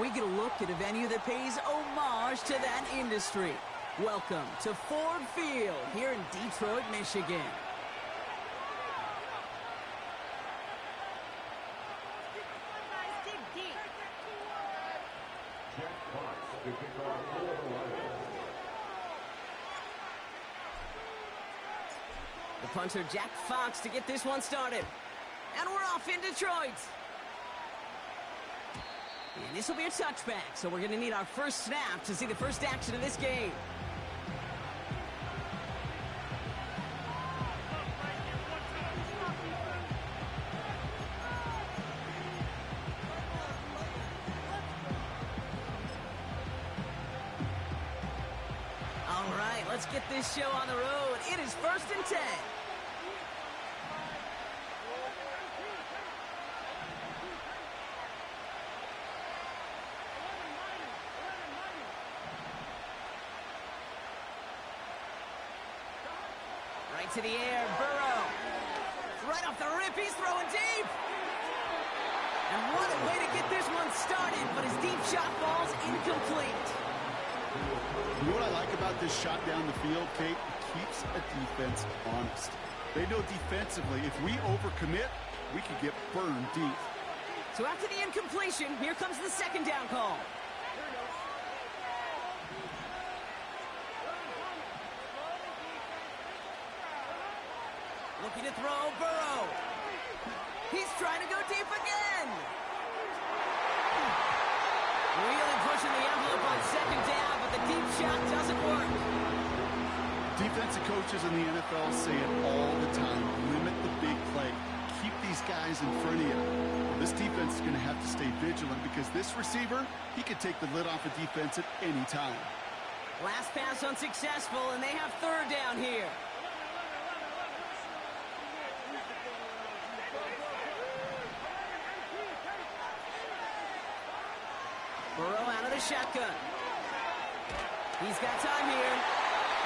we get a look at a venue that pays homage to that industry. Welcome to Ford Field here in Detroit, Michigan. The punter, Jack Fox, to get this one started. And we're off in Detroit. And this will be a touchback, so we're going to need our first snap to see the first action of this game. All right, let's get this show on the road. It is 1st and 10. To the air, Burrow. Right off the rip, he's throwing deep. And what a way to get this one started, but his deep shot falls incomplete. You know what I like about this shot down the field, Kate? It keeps a defense honest. They know defensively, if we overcommit, we could get burned deep. So after the incompletion, here comes the second down call. Looking to throw, Burrow. He's trying to go deep again. Really pushing the envelope on second down, but the deep shot doesn't work. Defensive coaches in the NFL say it all the time. Limit the big play. Keep these guys in front of you. Well, this defense is going to have to stay vigilant because this receiver, he could take the lid off a defense at any time. Last pass unsuccessful, and they have third down here. Burrow out of the shotgun. He's got time here.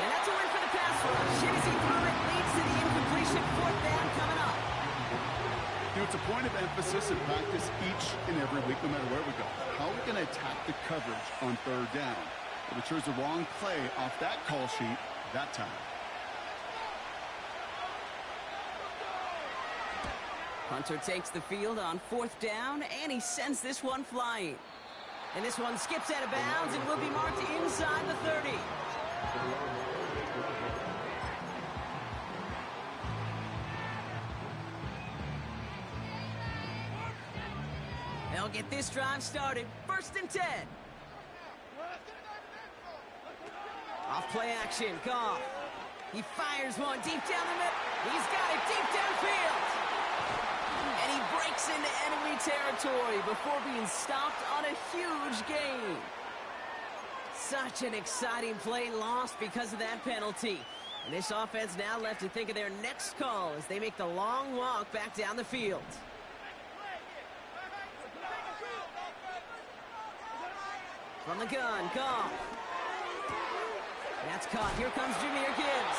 And that's a win for the pass rush. Chasing through it leads to the incompletion. 4th down coming up. You know, it's a point of emphasis in practice each and every week, no matter where we go. How are we going to attack the coverage on 3rd down? But we chose the wrong play off that call sheet that time. Hunter takes the field on 4th down, and he sends this one flying. And this one skips out of bounds and will be marked inside the 30. They'll get this drive started. 1st and 10. Off play action, Goff. He fires one deep down the middle. He's got it deep downfield. And he breaks into enemy territory before being stopped on a huge gain. Such an exciting play lost because of that penalty. And this offense now left to think of their next call as they make the long walk back down the field. From the gun, Goff. That's caught. Here comes Jahmyr Gibbs.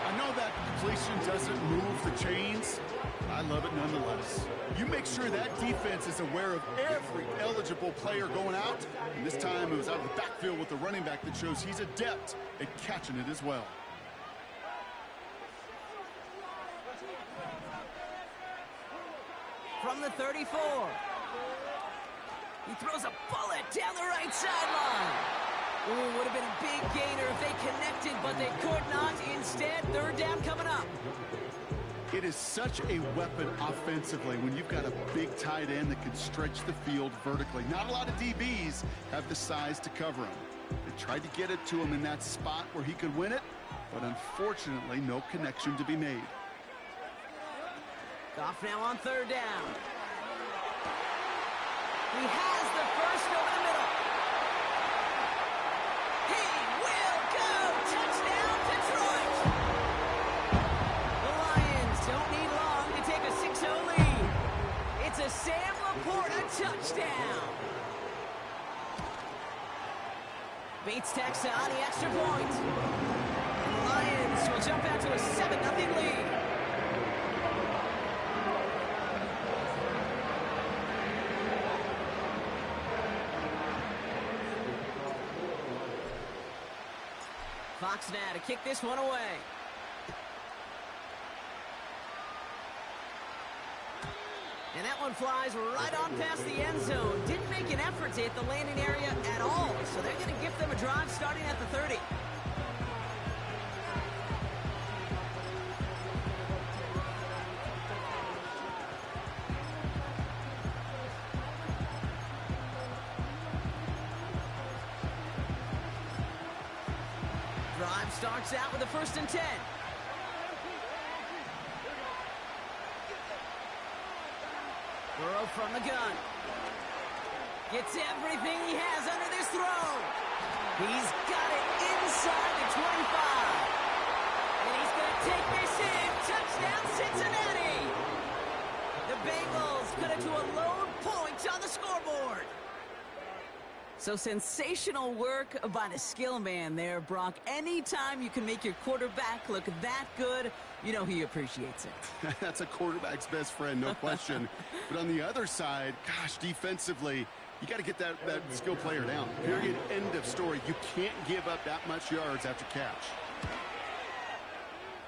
I know that completion doesn't move the chains. I love it nonetheless. You make sure that defense is aware of every eligible player going out. And this time it was out of the backfield with the running back that shows he's adept at catching it as well. From the 34. He throws a bullet down the right sideline. Ooh, would have been a big gainer if they connected, but they could not. Instead, 3rd down coming up. It is such a weapon offensively when you've got a big tight end that can stretch the field vertically. Not a lot of DBs have the size to cover him. They tried to get it to him in that spot where he could win it, but unfortunately, no connection to be made. Goff now on 3rd down. He has the first over the middle. He will go! Touchdown, Detroit! The Lions don't need long to take a 6-0 lead. It's a Sam Laporta touchdown. Bates tacks on the extra point. And the Lions will jump out to a 7-0 lead. Fox now to kick this one away. And that one flies right on past the end zone. Didn't make an effort to hit the landing area at all, so they're going to give them a drive starting at the 30. Drive starts out with a 1st and 10. Burrow from the gun. Gets everything he has under this throw. He's got it inside the 25. And he's going to take this in. Touchdown, Cincinnati. The Bengals cut it to a lone point on the scoreboard. So sensational work by the skill man there, Brock. Anytime you can make your quarterback look that good, you know he appreciates it. That's a quarterback's best friend, no question. But on the other side, gosh, defensively, you got to get that skill player down. Period. End of story. You can't give up that much yards after catch.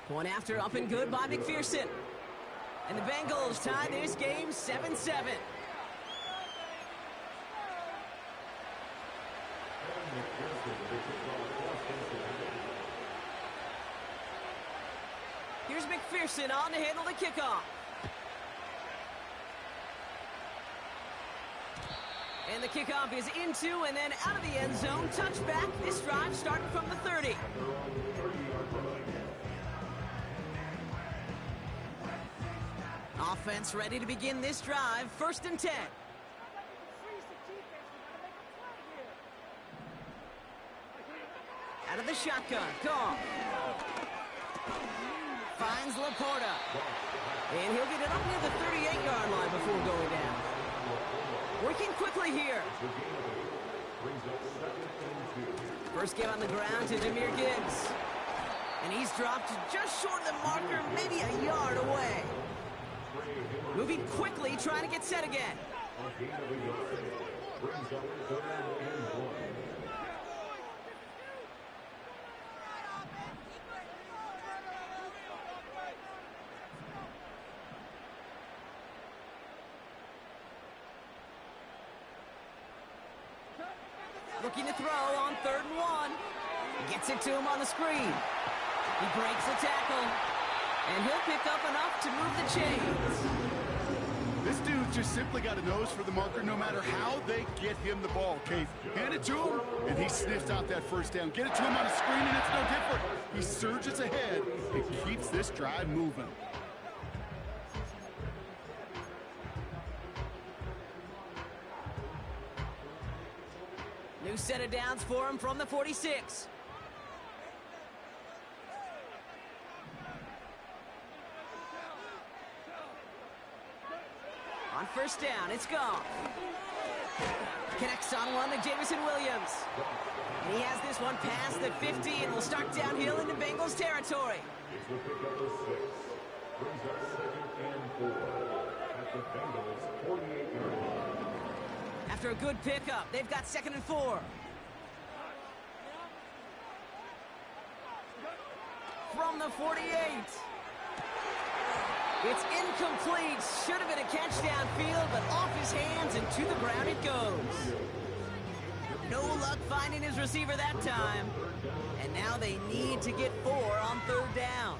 One after, up and good by McPherson. And the Bengals tie this game 7-7. Here's McPherson on to handle the kickoff. And the kickoff is into and then out of the end zone. Touchback. This drive starting from the 30. Offense ready to begin this drive. 1st and 10. Out of the shotgun. Goff. Finds Laporta. And he'll get it up near the 38-yard line before going down. Working quickly here. First get on the ground to Jahmyr Gibbs. And he's dropped just short of the marker, maybe a yard away. Moving quickly, trying to get set again. Looking to throw on 3rd and 1. Gets it to him on the screen. He breaks the tackle. And he'll pick up enough to move the chains. This dude just simply got a nose for the marker no matter how they get him the ball. Okay, hand it to him, and he sniffs out that 1st down. Get it to him on a screen, and it's no different. He surges ahead and keeps this drive moving. New set of downs for him from the 46. On 1st down, it's gone. Connects on one to Jameson Williams. And he has this one past the 50 and will start downhill into Bengals territory. After a good pickup, they've got 2nd and 4. From the 48. It's incomplete. Should have been a catch downfield, but off his hands and to the ground it goes. No luck finding his receiver that time. And now they need to get 4 on 3rd down.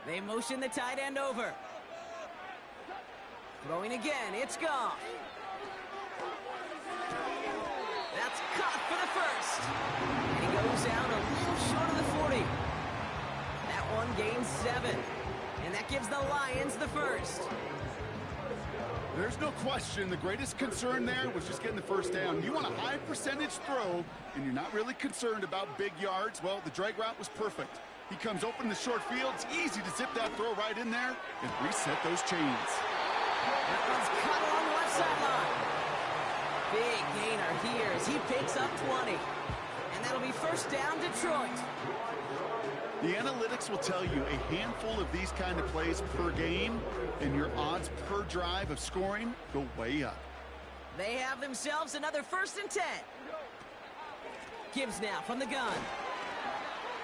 They motion the tight end over. Throwing again, it's gone. That's caught for the 1st. And he goes out a little short of the 40. That one gains 7. And that gives the Lions the 1st. There's no question the greatest concern there was just getting the 1st down. You want a high percentage throw, and you're not really concerned about big yards. Well, the drag route was perfect. He comes open in the short field. It's easy to zip that throw right in there and reset those chains. That one's cut along the left sideline. Big gainer here as he picks up 20. And that'll be 1st down, Detroit. The analytics will tell you a handful of these kind of plays per game, and your odds per drive of scoring go way up. They have themselves another 1st and 10. Gibbs now from the gun.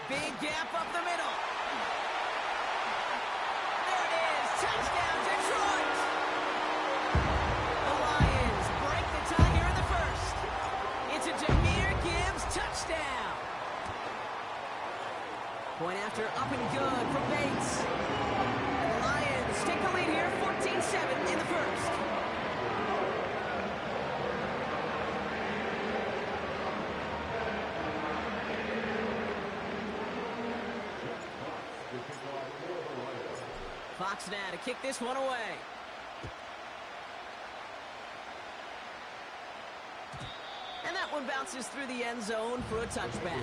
Big gap up the middle. There it is. Touchdown, Detroit. The Lions break the tie here in the 1st. It's a Jahmyr Gibbs touchdown. Point after up and good from Bates. And the Lions take the lead here 14-7 in the 1st. Fox now to kick this one away. And that one bounces through the end zone for a touchback.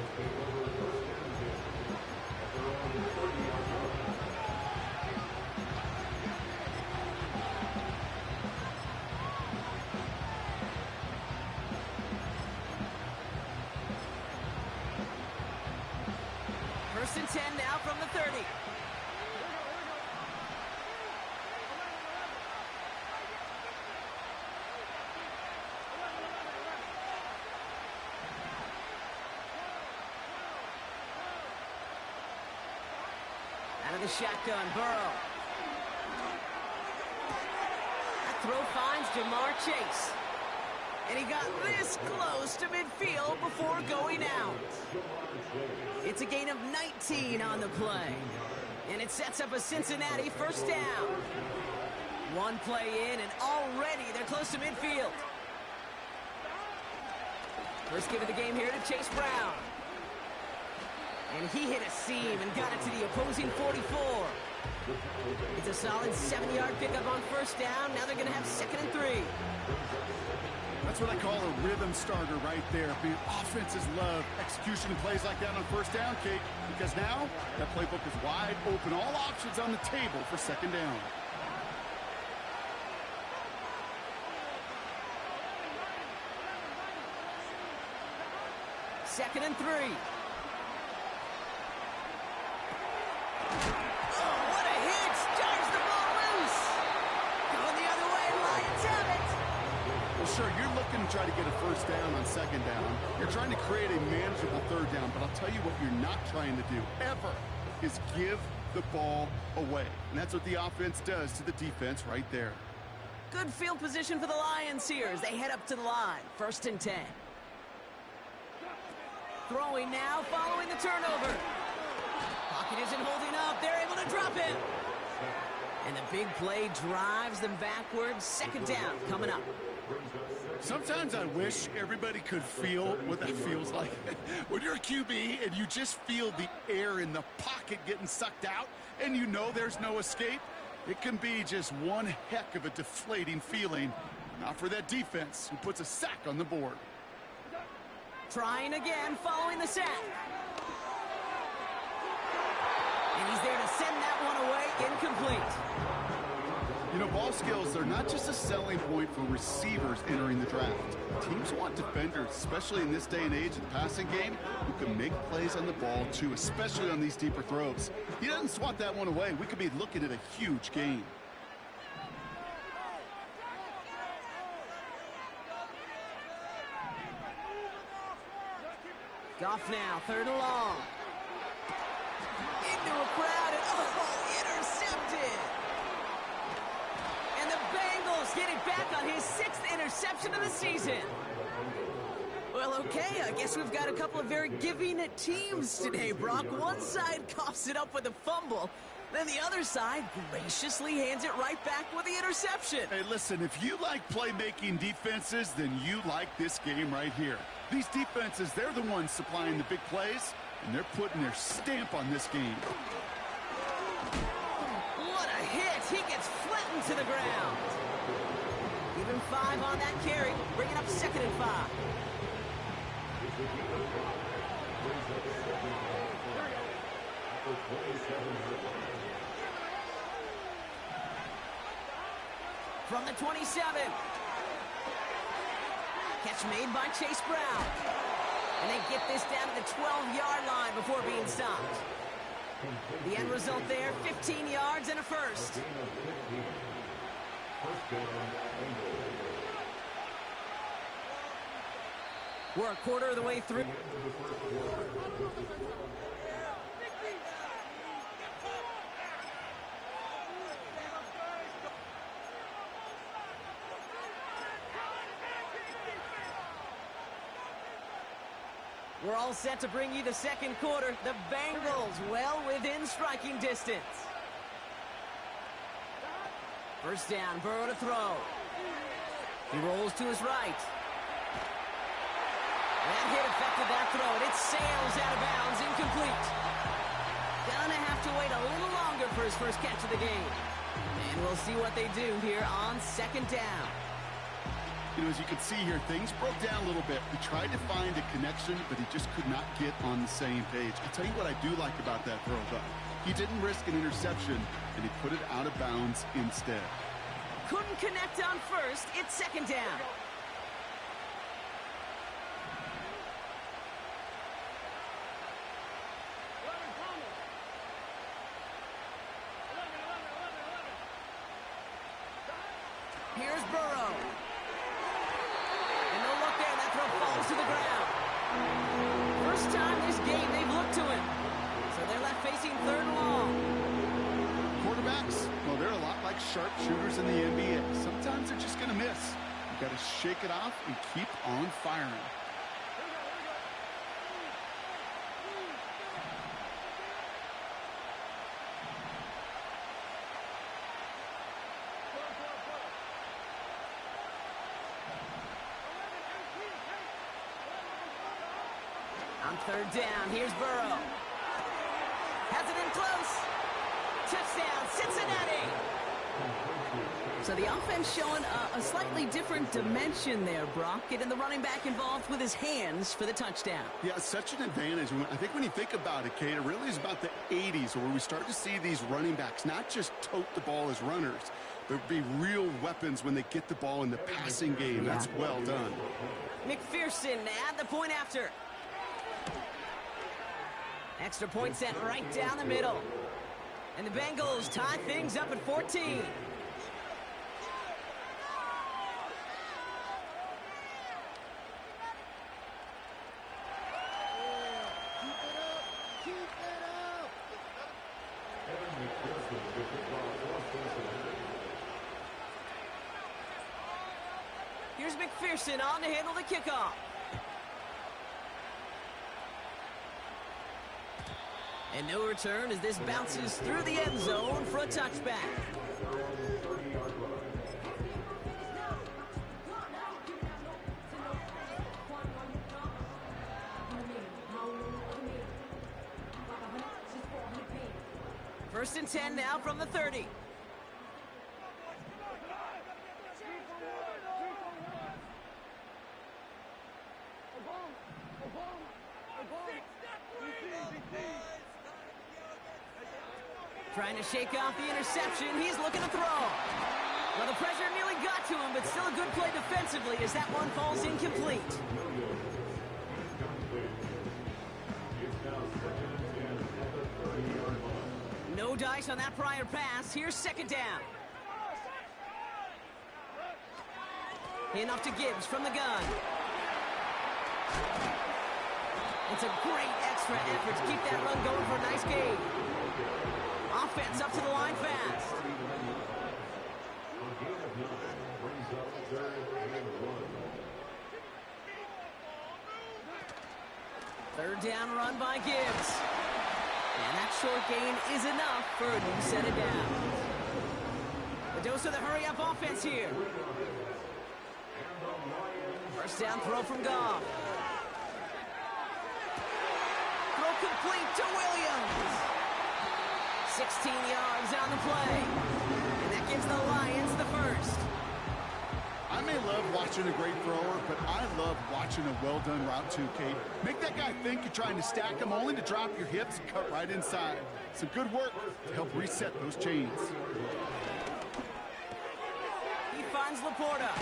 First and 10 now from the 30. Out of the shotgun, Burrow. That throw finds Jamar Chase. And he got this close to midfield before going out. It's a gain of 19 on the play. And it sets up a Cincinnati 1st down. One play in, and already they're close to midfield. First give of the game here to Chase Brown. And he hit a seam and got it to the opposing 44. It's a solid 7-yard pickup on 1st down. Now they're going to have 2nd and 3. That's what I call a rhythm starter right there. The offenses love execution plays like that on 1st down, Kate, because now that playbook is wide open. All options on the table for 2nd down. Second and 3. Sure, you're looking to try to get a 1st down on 2nd down. You're trying to create a manageable 3rd down, but I'll tell you what you're not trying to do, ever, is give the ball away. And that's what the offense does to the defense right there. Good field position for the Lions here as they head up to the line. 1st and 10. Throwing now, following the turnover. Pocket isn't holding up. They're able to drop him. And the big play drives them backwards. 2nd down coming up. Sometimes I wish everybody could feel what that feels like. When you're a QB and you just feel the air in the pocket getting sucked out and you know there's no escape, it can be just one heck of a deflating feeling. Not for that defense who puts a sack on the board. Trying again following the sack. And he's there to send that one away, incomplete. You know, ball skills are not just a selling point for receivers entering the draft. Teams want defenders, especially in this day and age of the passing game, who can make plays on the ball, too, especially on these deeper throws. He doesn't swat that one away. We could be looking at a huge gain. Goff now, 3rd and long. Into a crowd, and intercepted. And the Bengals get it back on his 6th interception of the season. Well, okay, I guess we've got a couple of very giving teams today, Brock. One side coughs it up with a fumble, then the other side graciously hands it right back with the interception. Hey, listen, if you like playmaking defenses, then you like this game right here. These defenses, they're the ones supplying the big plays, and they're putting their stamp on this game. What a hit! He gets flattened to the ground. Give him 5 on that carry, bringing up 2nd and 5. From the 27. Catch made by Chase Brown. And they get this down to the 12-yard line before being stopped. The end result there, 15 yards and a first. We're a quarter of the way through. We're all set to bring you the second quarter. The Bengals well within striking distance. First down, Burrow to throw. He rolls to his right. That hit affected that throw, and it sails out of bounds, incomplete. Gonna have to wait a little longer for his first catch of the game. And we'll see what they do here on second down. You know, as you can see here, things broke down a little bit. He tried to find a connection, but he just could not get on the same page. I'll tell you what I do like about that throw, though. He didn't risk an interception, and he put it out of bounds instead. Couldn't connect on first. It's second down. Here's Burrow. And no look there. That throw falls to the ground. First time this game they've looked to him. So they're left facing third and long. Quarterbacks, well, they're a lot like sharpshooters in the NBA. Sometimes they're just going to miss. You've got to shake it off and keep on firing. On third down, here's Burrow. Has it in close. Touchdown, Cincinnati. So the offense showing a slightly different dimension there, Brock. Getting the running back involved with his hands for the touchdown. Yeah, such an advantage. I think when you think about it, Kate, it really is about the 80s where we start to see these running backs not just tote the ball as runners. There'll be real weapons when they get the ball in the passing game. That's well done. McPherson at the point after. Extra point set right down the middle. And the Bengals tie things up at 14. Here's McPherson on to handle the kickoff. And no return as this bounces through the end zone for a touchback. First and 10 now from the 30. Trying to shake off the interception. He's looking to throw. Well, the pressure nearly got to him, but still a good play defensively as that one falls incomplete. No dice on that prior pass. Here's second down. Enough to Gibbs from the gun. It's a great extra effort to keep that run going for a nice gain. Offense up to the line fast. Third down run by Gibbs. And that short gain is enough for a new set of downs. The dose of the hurry-up offense here. First down throw from Goff. Throw complete to Williams. 16 yards on the play. And that gives the Lions the first. I may love watching a great thrower, but I love watching a well-done route too, Kate. Make that guy think you're trying to stack him only to drop your hips and cut right inside. Some good work to help reset those chains. He finds Laporta.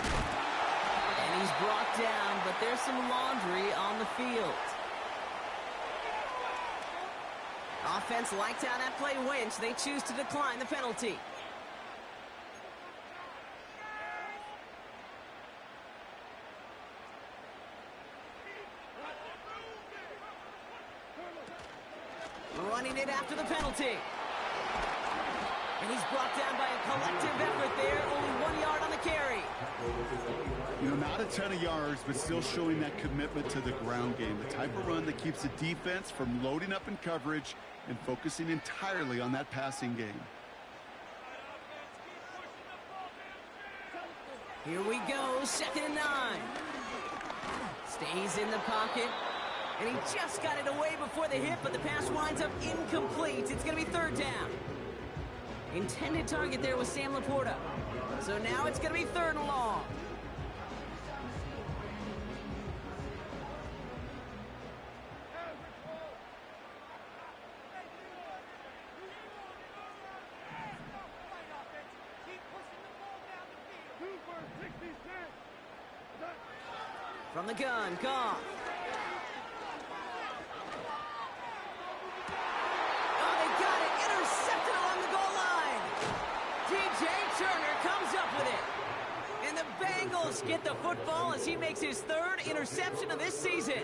And he's brought down, but there's some laundry on the field. Offense liked how that play went. They choose to decline the penalty. it after the penalty. And he's brought down by a collective effort there. Only 1 yard on the carry. You know, not a ton of yards, but still showing that commitment to the ground game. The type of run that keeps the defense from loading up in coverage and focusing entirely on that passing game. Here we go, 2nd and 9. Stays in the pocket. And he just got it away before the hit, but the pass winds up incomplete. It's going to be 3rd down. Intended target there was Sam Laporta. So now it's going to be 3rd and long. From the gun, Goff. Oh, they got it. Intercepted along the goal line. DJ Turner comes up with it. And the Bengals get the football as he makes his 3rd interception of this season.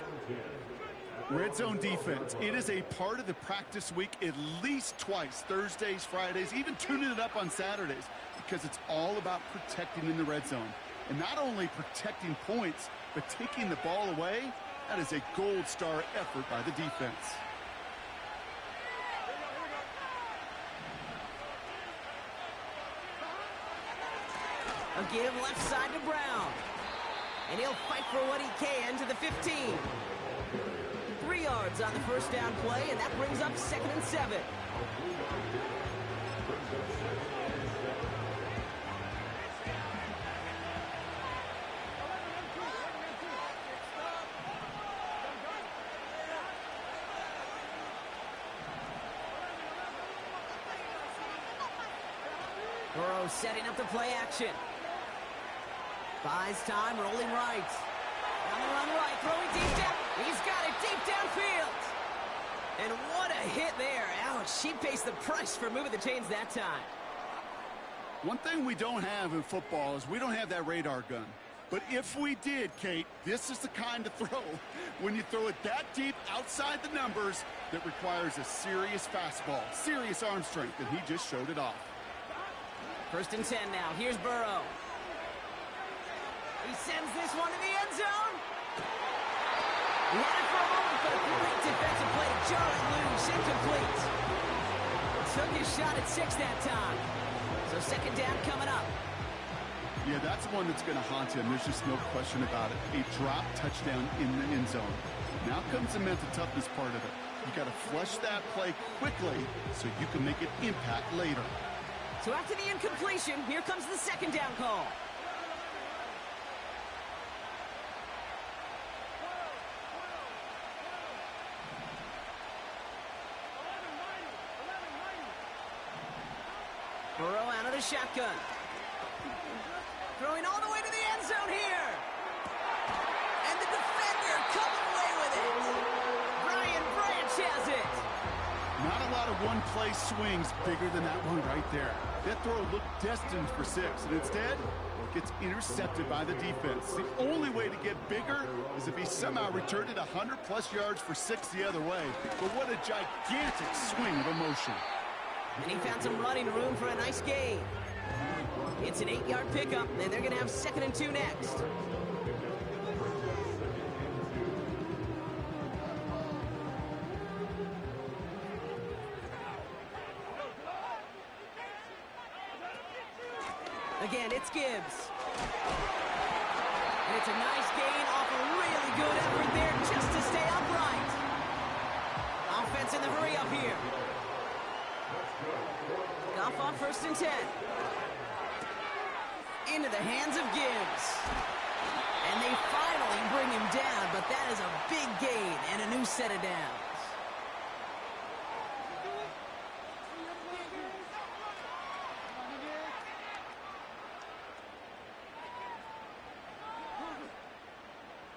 Red zone defense. It is a part of the practice week at least twice. Thursdays, Fridays, even tuning it up on Saturdays. Because it's all about protecting in the red zone. And not only protecting points, but taking the ball away, that is a gold star effort by the defense. A give left side to Brown. And he'll fight for what he can to the 15. 3 yards on the 1st down play, and that brings up 2nd and 7. Burrow setting up the play action. Buys time, rolling right. On the run right, throwing deep down. He's got it deep downfield. And what a hit there. Ouch, she pays the price for moving the chains that time. One thing we don't have in football is we don't have that radar gun. But if we did, Kate, this is the kind of throw, when you throw it that deep outside the numbers, that requires a serious fastball, serious arm strength, and he just showed it off. 1st and 10 now. Here's Burrow. He sends this one to the end zone. He had it for a moment, but a great defensive play to jar it loose. Incomplete. Took his shot at 6 that time. So 2nd down coming up. Yeah, that's one that's going to haunt him. There's just no question about it. A drop touchdown in the end zone. Now comes the mental toughness part of it. You got to flush that play quickly so you can make an impact later. So after the incompletion, here comes the 2nd down call. Burrow out of the shotgun. Throwing all the way to the end zone here. And the defender coming away with it. Brian Branch has it. Not a lot of one-play swings bigger than that one right there. That throw looked destined for 6, and instead, it gets intercepted by the defense. The only way to get bigger is if he somehow returned it 100-plus yards for 6 the other way. But what a gigantic swing of emotion. And he found some running room for a nice gain. It's an 8-yard pickup, and they're going to have 2nd and 2 next. Again, it's Gibbs. And it's a nice gain off a really good effort there just to stay upright. Offense in the hurry up here. Goff on 1st and 10. Into the hands of Gibbs. And they finally bring him down, but that is a big gain and a new set of downs.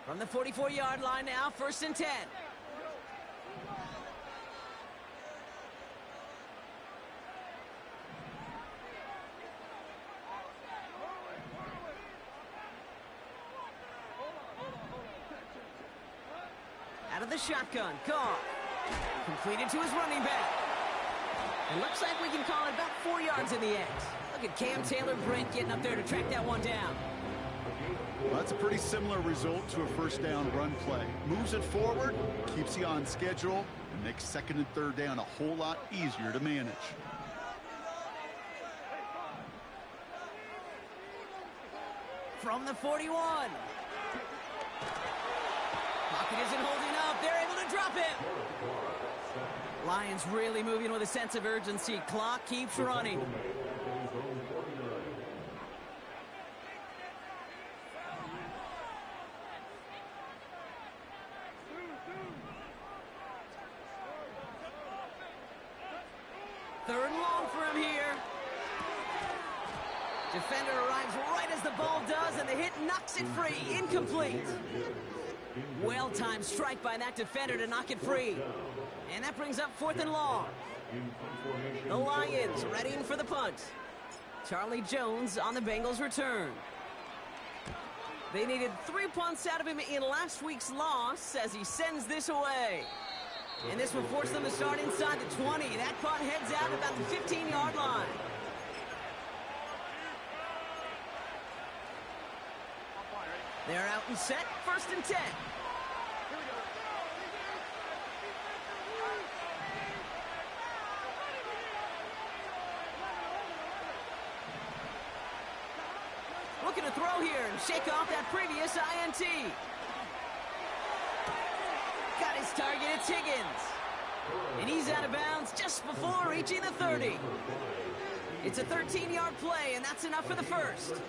From the 44-yard line now, 1st and 10. Out of the shotgun, Goff. Completed to his running back. It looks like we can call it about 4 yards in the end. Look at Cam Taylor-Britt getting up there to track that one down. Well, that's a pretty similar result to a first down run play. Moves it forward, keeps you on schedule, and makes second and third down a whole lot easier to manage. From the 41. Pocket isn't holding up. They're able to drop him. Lions really moving with a sense of urgency. Clock keeps running. Third and long for him here. Defender arrives right as the ball does, and the hit knocks it free. Incomplete. Well-timed strike by that defender to knock it free. And that brings up fourth and long. The Lions readying for the punt. Charlie Jones on the Bengals return. They needed 3 punts out of him in last week's loss as he sends this away. And this will force them to start inside the 20. That punt heads out about the 15-yard line. They're out and set, first and 10. Looking to throw here and shake off that previous INT. Got his target, it's Higgins. And he's out of bounds just before reaching the 30. It's a 13-yard play, and that's enough for the first.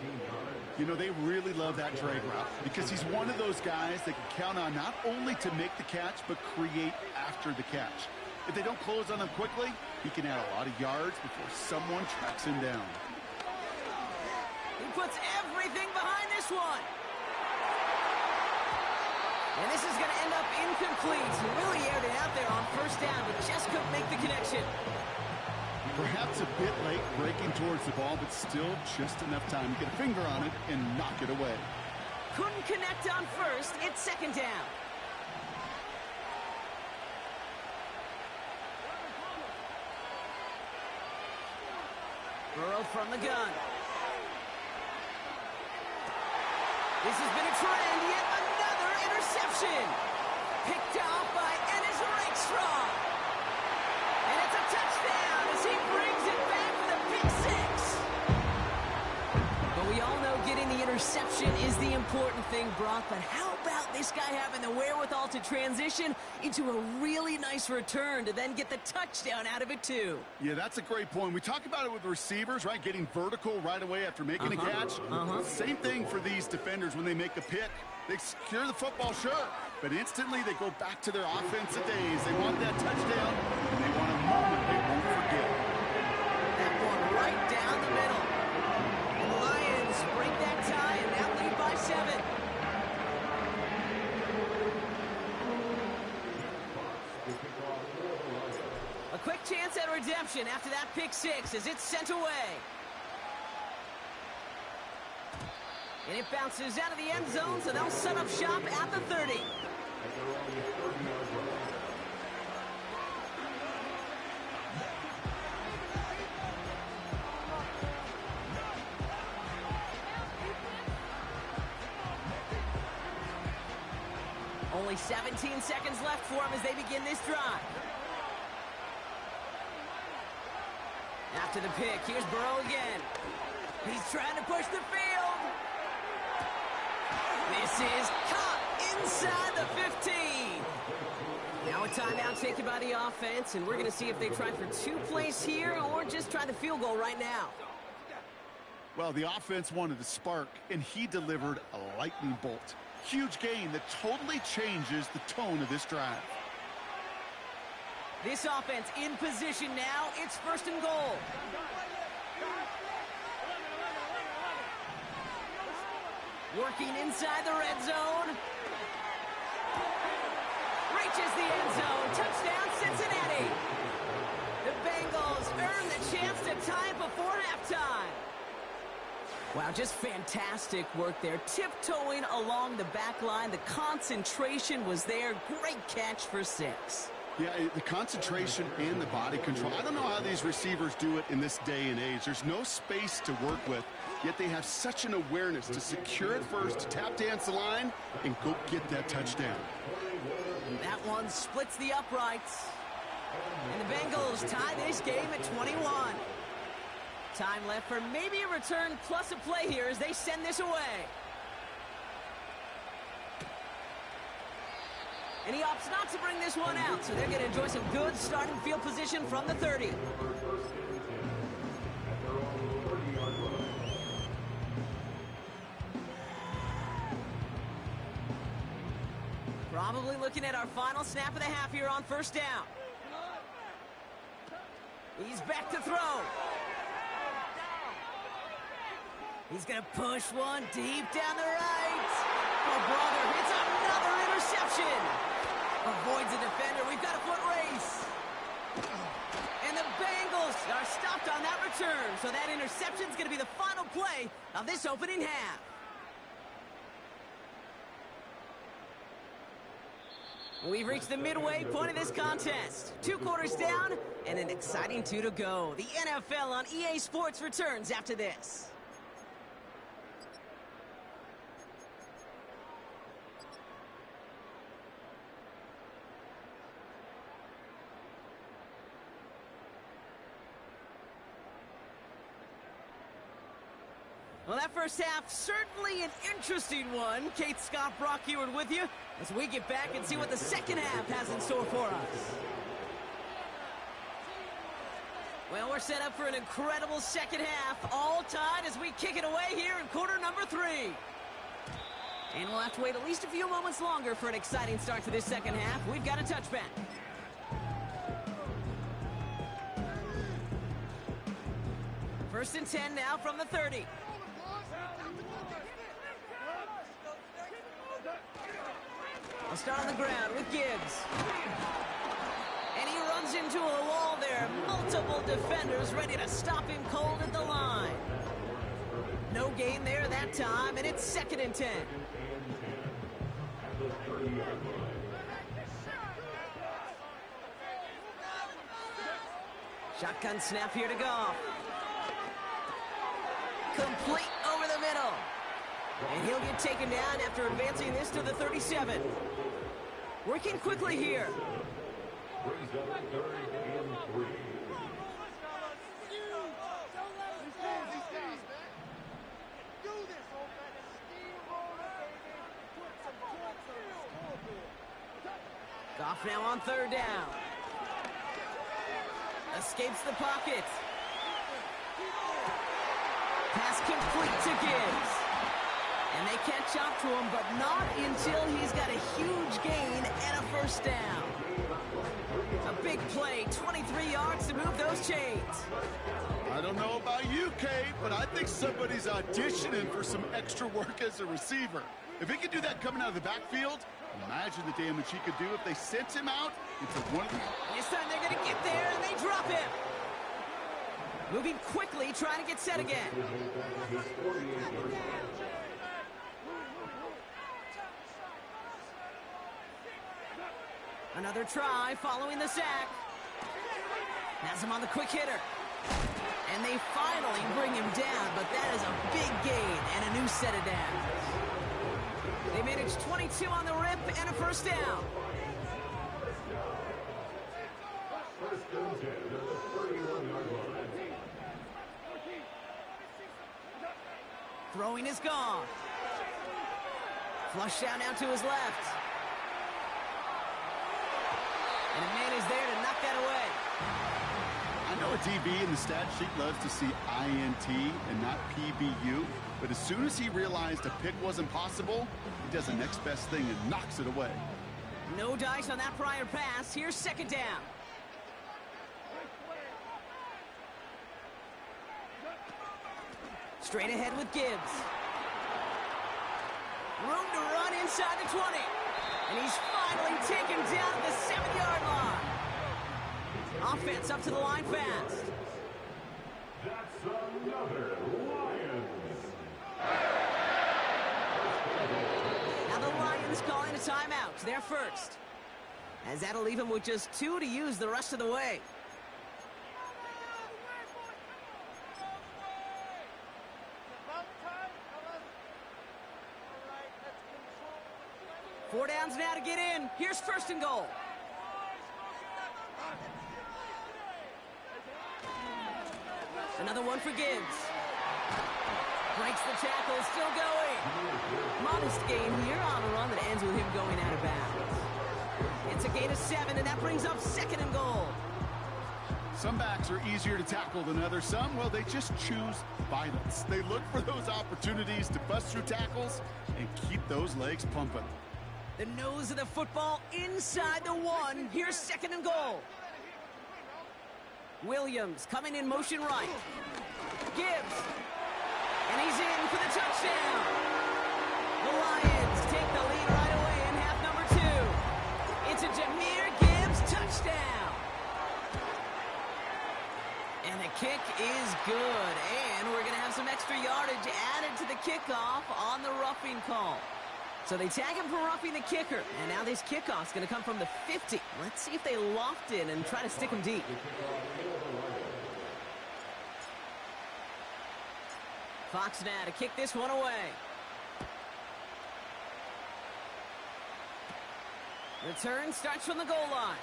You know, they really love that drag route because he's one of those guys they can count on not only to make the catch, but create after the catch. If they don't close on him quickly, he can add a lot of yards before someone tracks him down. He puts everything behind this one. And this is going to end up incomplete. He really aired it out there on first down, but just couldn't make the connection. Perhaps a bit late breaking towards the ball, but still just enough time to get a finger on it and knock it away. Couldn't connect on first. It's second down. Burrow from the gun. This has been a trend. Yet another interception. Picked off by Ennis Rakestraw. And it's a touchdown as he brings it back with a pick six. But we all know getting the interception is the important thing, Brock. But how about this guy having the wherewithal to transition into a really nice return to then get the touchdown out of it, too? Yeah, that's a great point. We talk about it with receivers, right? Getting vertical right away after making a catch. Same thing for these defenders when they make a pick. They secure the football, sure, but instantly they go back to their offensive days. They want that touchdown, and they want a moment they won't forget. That one right down the middle. And the Lions break that tie and now lead by 7. A quick chance at redemption after that pick six as it's sent away. And it bounces out of the end zone, so they'll set up shop at the 30. Only 17 seconds left for them as they begin this drive. After the pick, here's Burrow again. He's trying to push the field. This is caught inside the 15. Now a timeout taken by the offense, and we're going to see if they try for 2 plays here or just try the field goal right now. Well, the offense wanted to spark, and he delivered a lightning bolt. Huge gain that totally changes the tone of this drive. This offense in position now. It's first and goal. Working inside the red zone. Reaches the end zone. Touchdown, Cincinnati. The Bengals earn the chance to tie it before halftime. Wow, just fantastic work there. Tiptoeing along the back line. The concentration was there. Great catch for 6. Yeah, the concentration and the body control. I don't know how these receivers do it in this day and age. There's no space to work with, yet they have such an awareness to secure it first, to tap dance the line, and go get that touchdown. That one splits the uprights. And the Bengals tie this game at 21. Time left for maybe a return plus a play here as they send this away. And he opts not to bring this one out, so they're going to enjoy some good starting field position from the 30. Probably looking at our final snap of the half here on first down. He's back to throw. He's going to push one deep down the right. Oh, brother, it's another interception. Avoids a defender. We've got a foot race. And the Bengals are stopped on that return. So that interception is going to be the final play of this opening half. We've reached the midway point of this contest. 2 quarters down and an exciting 2 to go. The NFL on EA Sports returns after this. Well, that first half, certainly an interesting one. Kate Scott, Brock Ewart with you as we get back and see what the second half has in store for us. Well, we're set up for an incredible second half, all tied as we kick it away here in quarter number 3. And we'll have to wait at least a few moments longer for an exciting start to this second half. We've got a touchback. First and 10 now from the 30. We'll start on the ground with Gibbs. And he runs into a wall there. Multiple defenders ready to stop him cold at the line. No gain there that time, and it's second and 10. Shotgun snap here to Goff. Complete over the middle. And he'll get taken down after advancing this to the 37. Working quickly here. Goff now on third down. Escapes the pocket. Pass complete to Gibbs. And they catch up to him, but not until he's got a huge gain and a first down. A big play, 23 yards to move those chains. I don't know about you, Kate, but I think somebody's auditioning for some extra work as a receiver. If he could do that coming out of the backfield, imagine the damage he could do if they sent him out into one of the... This time they're going to get there, and they drop him. Moving quickly, trying to get set again. Another try following the sack. Has him on the quick hitter. And they finally bring him down, but that is a big gain and a new set of downs. They managed 22 on the rip and a first down. Throwing is gone. Flush down now to his left. And a man is there to knock that away. I know a DB in the stat sheet loves to see INT and not PBU, but as soon as he realized a pick wasn't possible, he does the next best thing and knocks it away. No dice on that prior pass. Here's second down. Straight ahead with Gibbs. Room to run inside the 20. And he's finally taken down at the 7-yard line. Offense up to the line fast. That's another Lions. Now the Lions calling a timeout. They're first. as that'll leave him with just 2 to use the rest of the way. Four downs now to get in. Here's 1st and goal. Another one for Gibbs. Breaks the tackle, still going. Modest gain here on a run that ends with him going out of bounds. It's a gain of 7, and that brings up 2nd and goal. Some backs are easier to tackle than others. Some, well, they just choose violence. They look for those opportunities to bust through tackles and keep those legs pumping. The nose of the football inside the 1. Here's 2nd and goal. Williams coming in motion right. Gibbs. And he's in for the touchdown. The Lions take the lead right away in half number 2. It's a Jahmyr Gibbs touchdown. And the kick is good. And we're going to have some extra yardage added to the kickoff on the roughing call. So they tag him for roughing the kicker. And now this kickoff's going to come from the 50. Let's see if they loft it and try to stick him deep. Fox now to kick this one away. Return starts from the goal line.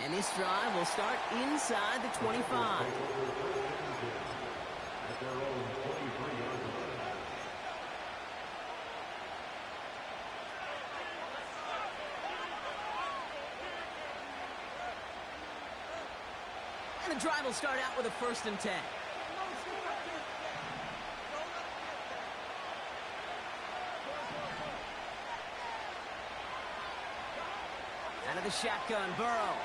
And this drive will start inside the 25. And the drive will start out with a 1st and 10. Out of the shotgun, Burrow.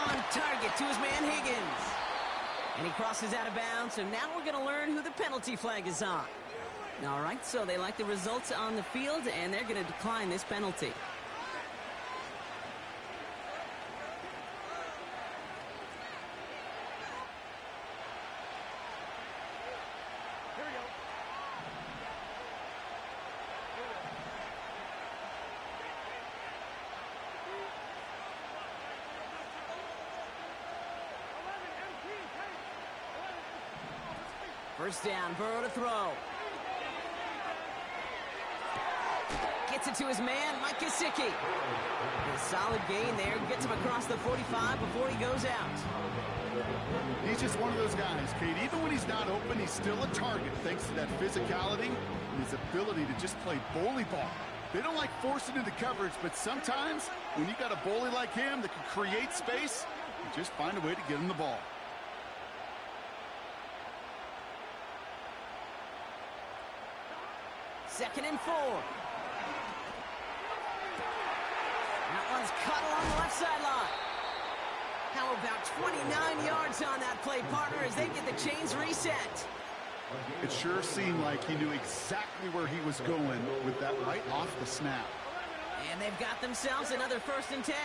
On target to his man, Higgins. And he crosses out of bounds, so now we're going to learn who the penalty flag is on. All right, so they like the results on the field, and they're going to decline this penalty. First down, Burrow to throw. Gets it to his man, Mike Gesicki. A solid gain there, gets him across the 45 before he goes out. He's just one of those guys, Kate. Even when he's not open, he's still a target thanks to that physicality and his ability to just play bully ball. They don't like forcing into coverage, but sometimes when you got a bully like him that can create space, you just find a way to get him the ball. Second and 4. That one's cut along the left sideline. How about 29 yards on that play, partner, as they get the chains reset? It sure seemed like he knew exactly where he was going with that right off the snap. And they've got themselves another 1st and 10.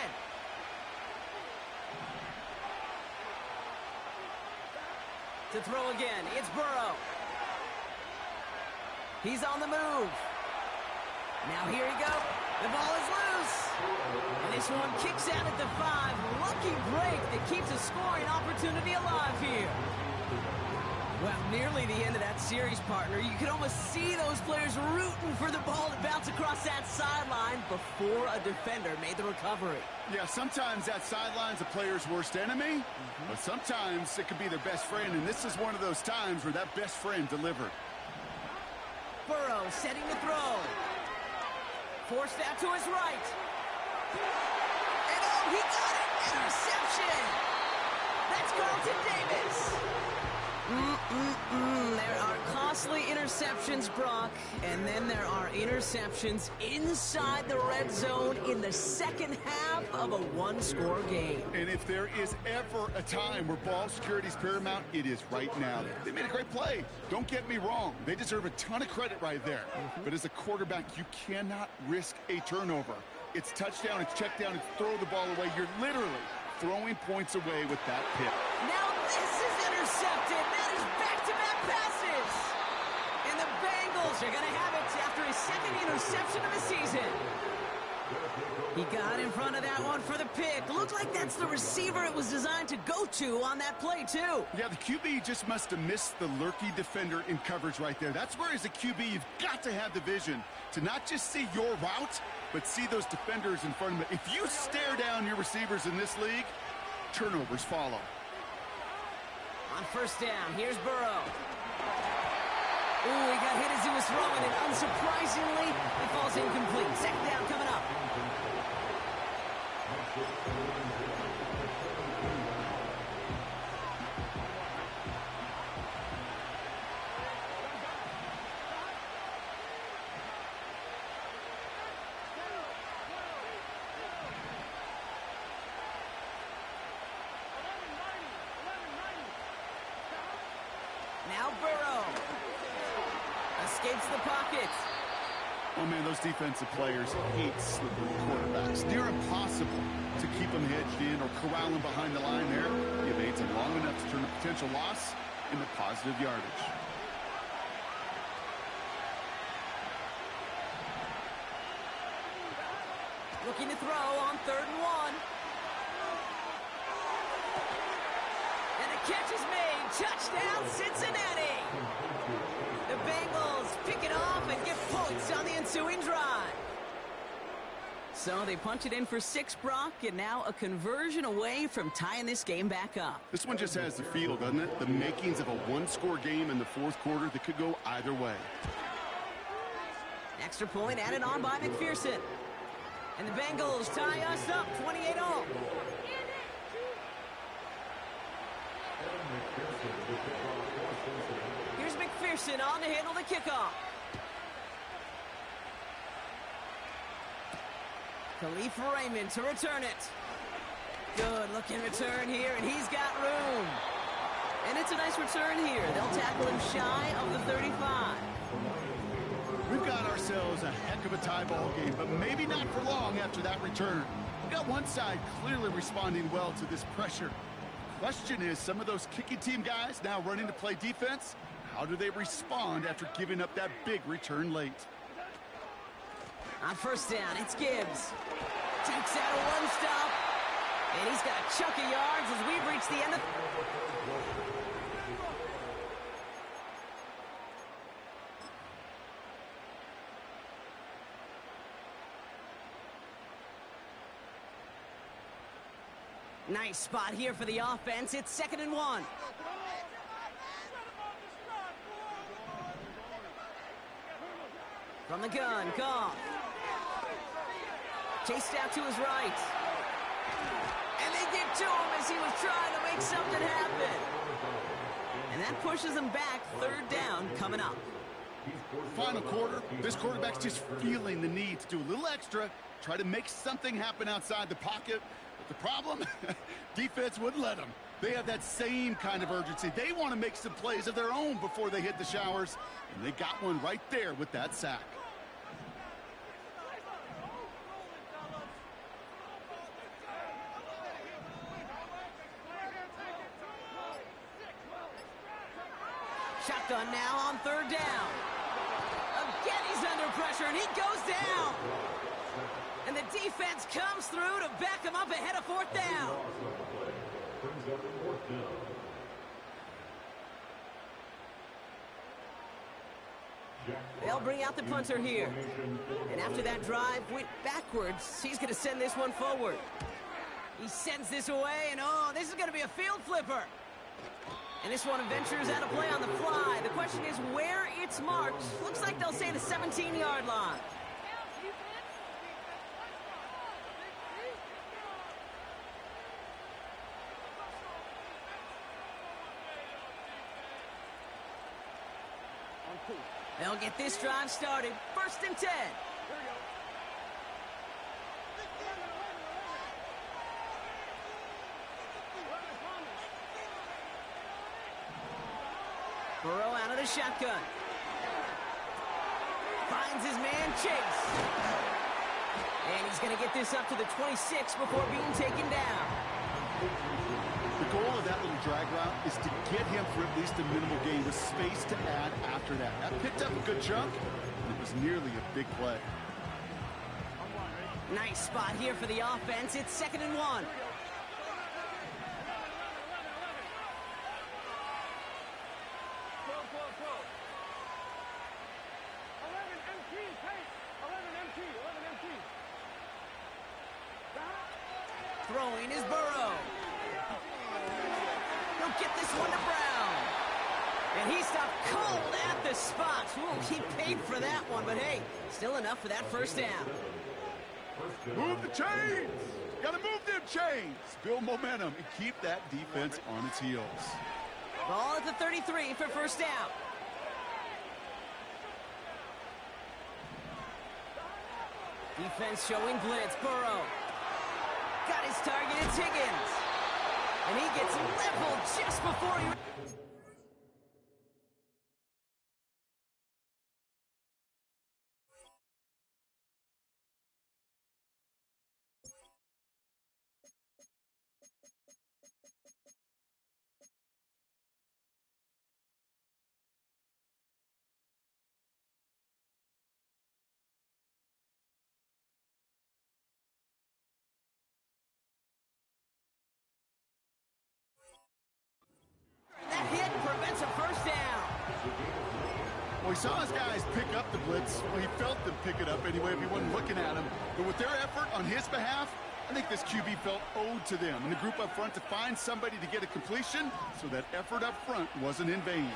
To throw again, it's Burrow. He's on the move. Now here he goes. The ball is loose. And this one kicks out at the 5. Lucky break that keeps a scoring opportunity alive here. Well, nearly the end of that series, partner. You could almost see those players rooting for the ball to bounce across that sideline before a defender made the recovery. Yeah, sometimes that sideline's a player's worst enemy, but sometimes it could be their best friend, and this is one of those times where that best friend delivered. Burrow setting the throw. Forced out to his right. And oh, he got it! Interception! That's Carlton Davis. There are costly interceptions, Brock, and then there are interceptions inside the red zone in the second half of a one-score game. And if there is ever a time where ball security is paramount, it is right now. They made a great play. Don't get me wrong. They deserve a ton of credit right there. But as a quarterback, you cannot risk a turnover. It's touchdown, it's check down, it's throw the ball away. You're literally throwing points away with that pick. Now this is intercepted. That is back-to-back passes. And the Bengals are going to have it after his second interception of the season. He got in front of that one for the pick. Looked like that's the receiver it was designed to go to on that play, too. Yeah, the QB just must have missed the lurky defender in coverage right there. That's where, as a QB, you've got to have the vision to not just see your route, but see those defenders in front of it. If you stare down your receivers in this league, turnovers follow. On first down, here's Burrow. Ooh, he got hit as he was throwing it. Unsurprisingly, it falls incomplete. Second down coming up. Now Burrow escapes the pocket. Oh, man, those defensive players hate slippery quarterbacks. Near impossible to keep them hedged in or corral them behind the line there. He evades them long enough to turn a potential loss into positive yardage. Looking to throw on 3rd and 1. And a catch is made. Touchdown, Cincinnati. The Bengals pick it off and get points on the ensuing drive. So they punch it in for 6, Brock, and now a conversion away from tying this game back up. This one just has the feel, doesn't it? The makings of a one-score game in the 4th quarter that could go either way. Extra point added on by McPherson. And the Bengals tie us up 28-all. Here's McPherson on to handle the kickoff. Khalif Raymond to return it. Good looking return here, and he's got room. And it's a nice return here. They'll tackle him shy of the 35. We've got ourselves a heck of a tie ball game, but maybe not for long after that return. We've got one side clearly responding well to this pressure. Question is, some of those kicking team guys now running to play defense, how do they respond after giving up that big return late? On first down, it's Gibbs. Takes out a one-stop. And he's got a chunk of yards as we've reached the end of... Nice spot here for the offense. It's 2nd and 1. From the gun, Goff. Chased out to his right. And they get to him as he was trying to make something happen. And that pushes him back. 3rd down coming up. Final quarter, this quarterback's just feeling the need to do a little extra, try to make something happen outside the pocket. But the problem, defense wouldn't let them. They have that same kind of urgency. They want to make some plays of their own before they hit the showers. And they got one right there with that sack. Shotgun now on 3rd down. Again, he's under pressure, and he goes down. And the defense comes through to back him up ahead of 4th down. They'll bring out the punter here. And after that drive went backwards, he's going to send this one forward. He sends this away, and oh, this is going to be a field flipper. And this one ventures out of play on the fly. The question is where it's marked. Looks like they'll say the 17-yard line. They'll get this drive started. 1st and 10. Burrow out of the shotgun. Finds his man, Chase. And he's going to get this up to the 26 before being taken down. The goal of that little drag route is to get him for at least a minimal gain with space to add after that. That picked up a good chunk, and it was nearly a big play. Nice spot here for the offense. It's 2nd and 1. Throwing is Burrow. He'll get this one to Brown. And he stopped cold at the spot. Ooh, he paid for that one, but hey, still enough for that first down. Move the chains! Gotta move them chains! Build momentum and keep that defense on its heels. Ball at the 33 for first down. Defense showing blitz. Burrow. Got his target, it's Higgins. And he gets leveled just before he... That hit prevents a first down. Well, he saw his guys pick up the blitz. Well, he felt them pick it up anyway if he wasn't looking at him. But with their effort on his behalf, I think this QB felt owed to them and the group up front to find somebody to get a completion, so that effort up front wasn't in vain.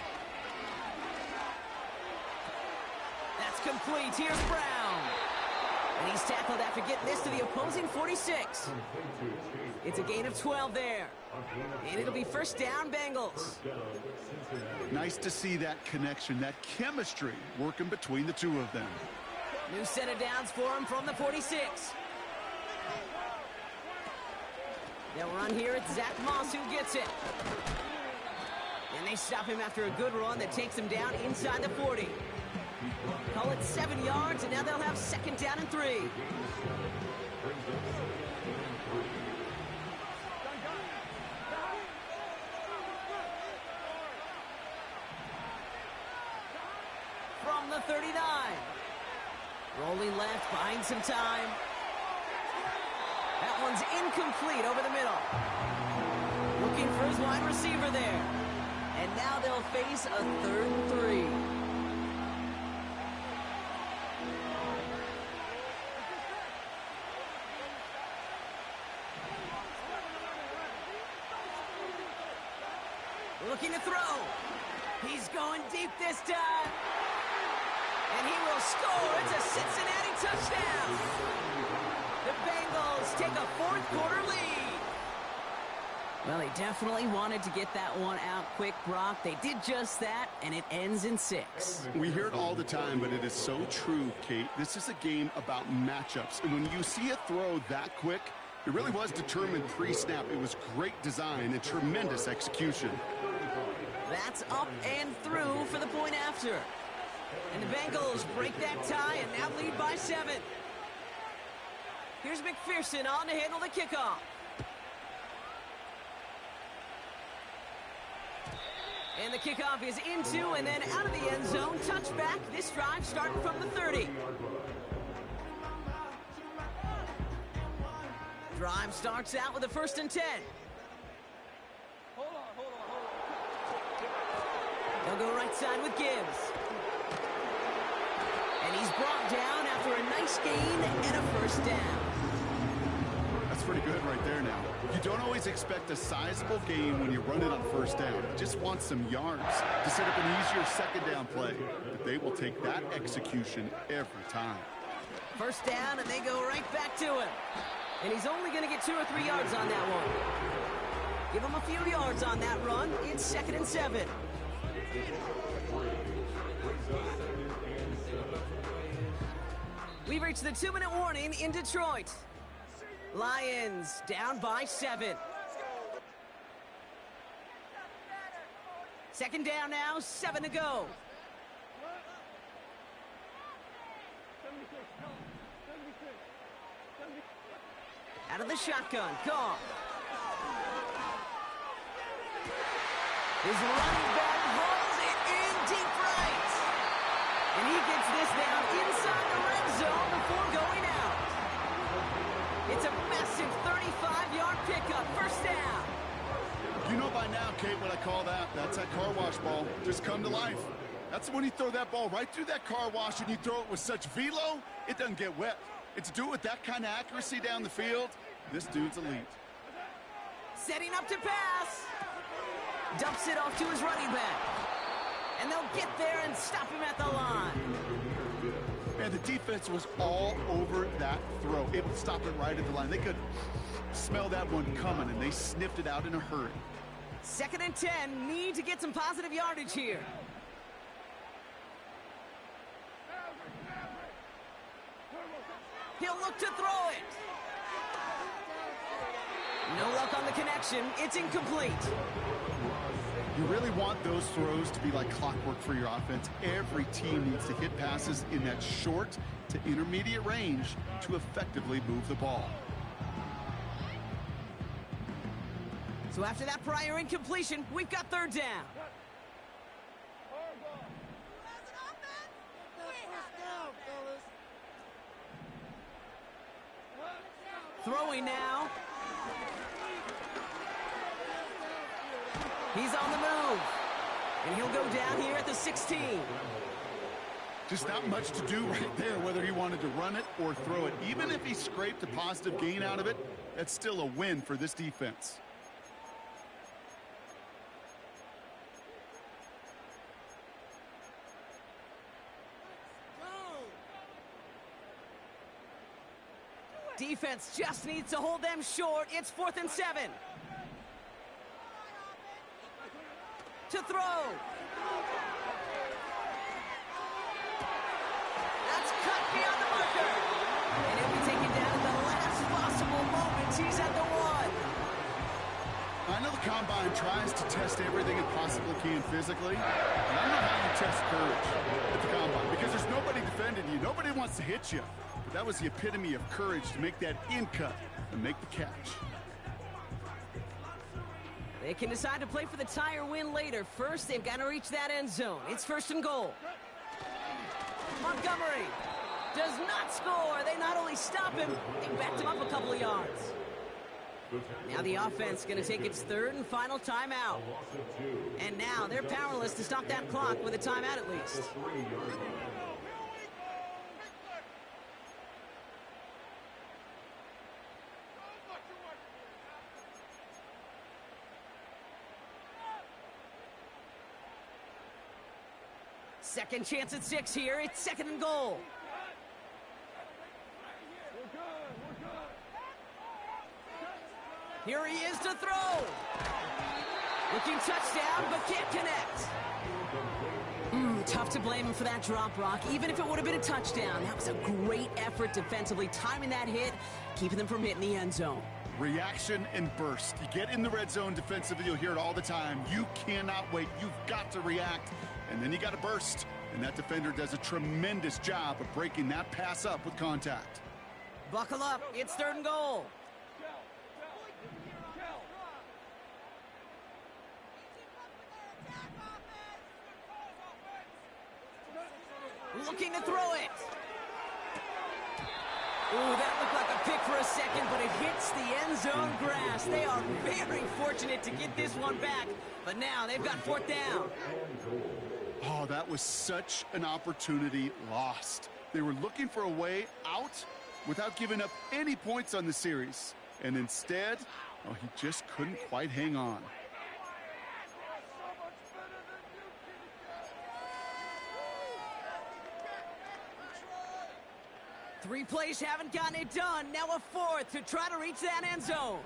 That's complete. Here's Brown. And he's tackled after getting this to the opposing 46. It's a gain of 12 there. And it'll be first down, Bengals. Nice to see that connection, that chemistry working between the two of them. New set of downs for him from the 46. They'll run here. It's Zach Moss who gets it. And they stop him after a good run that takes him down inside the 40. Call it 7 yards, and now they'll have 2nd down and 3. From the 39. Rolling left, buying some time. That one's incomplete over the middle. Looking for his wide receiver there. And now they'll face a 3rd and 3. Looking to throw. He's going deep this time. And he will score. It's a Cincinnati touchdown. The Bengals take a 4th quarter lead. Well, they definitely wanted to get that one out quick, Brock. They did just that, and it ends in 6. We hear it all the time, but it is so true, Kate. This is a game about matchups. And when you see a throw that quick, it really was determined pre-snap. It was great design and tremendous execution. That's up and through for the point after. And the Bengals break that tie and now lead by 7. Here's McPherson on to handle the kickoff. And the kickoff is into and then out of the end zone. Touchback. This drive starting from the 30. Drive starts out with a 1st and 10. They'll go right side with Gibbs. And he's brought down after a nice gain and a 1st down. That's pretty good right there now. You don't always expect a sizable gain when you run it on 1st down. You just want some yards to set up an easier 2nd down play. But they will take that execution every time. 1st down, and they go right back to him. And he's only going to get 2 or 3 yards on that one. Give him a few yards on that run. It's 2nd and 7. We've reached the 2-minute warning in Detroit. Lions down by 7. 2nd down now, 7 to go. Out of the shotgun, Goff. His running back hauls it in deep right. And he gets this down inside the red zone before going out. It's a massive 35-yard pickup, first down. You know by now, Kate, what I call that. That's that car wash ball. Just come to life. That's when you throw that ball right through that car wash and you throw it with such velo, it doesn't get wet. It's do it with that kind of accuracy down the field. This dude's elite. Setting up to pass. Dumps it off to his running back. And they'll get there and stop him at the line. Man, the defense was all over that throw. Able to stop it right at the line. They could smell that one coming, and they sniffed it out in a hurry. 2nd and 10. Need to get some positive yardage here. He'll look to throw it. No luck on the connection. It's incomplete. You really want those throws to be like clockwork for your offense. Every team needs to hit passes in that short to intermediate range to effectively move the ball. So after that prior incompletion, we've got 3rd down. Throwing now. He's on the move. And he'll go down here at the 16. Just not much to do right there, whether he wanted to run it or throw it. Even if he scraped a positive gain out of it, that's still a win for this defense. Defense just needs to hold them short. It's 4th and 7. To throw. That's cut beyond the marker. And he'll be taken down at the last possible moment. He's at the 1. I know the combine tries to test everything it possibly can physically, but I don't know how you test courage at the combine because there's nobody defending you. Nobody wants to hit you. But that was the epitome of courage to make that in cut and make the catch. They can decide to play for the tie or win later. First, they've got to reach that end zone. It's 1st and goal. Montgomery does not score. They not only stop him, they backed him up a couple of yards. Now the offense going to take its 3rd and final timeout. And now they're powerless to stop that clock with a timeout at least. Second chance at 6 here. It's 2nd and goal. Here he is to throw. Looking touchdown, but can't connect. Tough to blame him for that drop, Rock. Even if it would have been a touchdown, that was a great effort defensively, timing that hit, keeping them from hitting the end zone. Reaction and burst. You get in the red zone defensively, you'll hear it all the time. You cannot wait. You've got to react, and then you got to burst. And that defender does a tremendous job of breaking that pass up with contact. Buckle up. It's 3rd and goal. Looking to throw it. Ooh, that looked like a pick for a second, but it hits the end zone grass. They are very fortunate to get this one back, but now they've got 4th down. Oh, that was such an opportunity lost. They were looking for a way out without giving up any points on the series. And instead, oh, he just couldn't quite hang on. Three plays haven't gotten it done. Now a 4th to try to reach that end zone.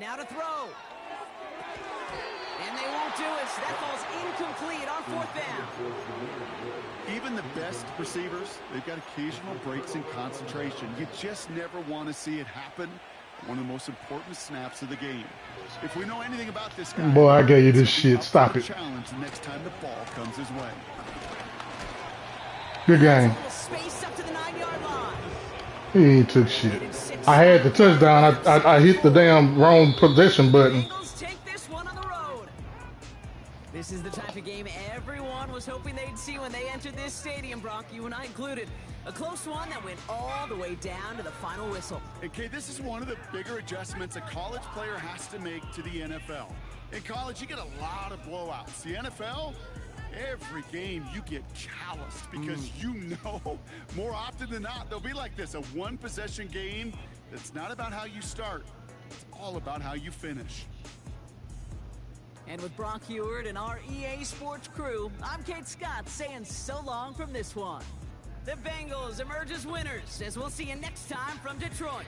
Now to throw. And they won't do it. So that falls incomplete on 4th down. Even the best receivers, they've got occasional breaks in concentration. You just never want to see it happen. One of the most important snaps of the game. If we know anything about this guy, boy, I gave you this shit. Stop it. Challenge next time the ball comes his way. Good game. Space up to the 9-yard line. He ain't took shit. I had the touchdown. I hit the damn wrong possession button. Bengals take this one on the road. This is the type of game everyone was hoping they'd see when they entered this stadium, Brock, you and I included. A close one that went all the way down to the final whistle. Okay, this is one of the bigger adjustments a college player has to make to the NFL. In college, you get a lot of blowouts. The NFL, every game you get calloused because you know more often than not they'll be like this, a one-possession game that's not about how you start. It's all about how you finish. And with Brock Heward and our EA Sports crew, I'm Kate Scott saying so long from this one. The Bengals emerge as winners, as we'll see you next time from Detroit.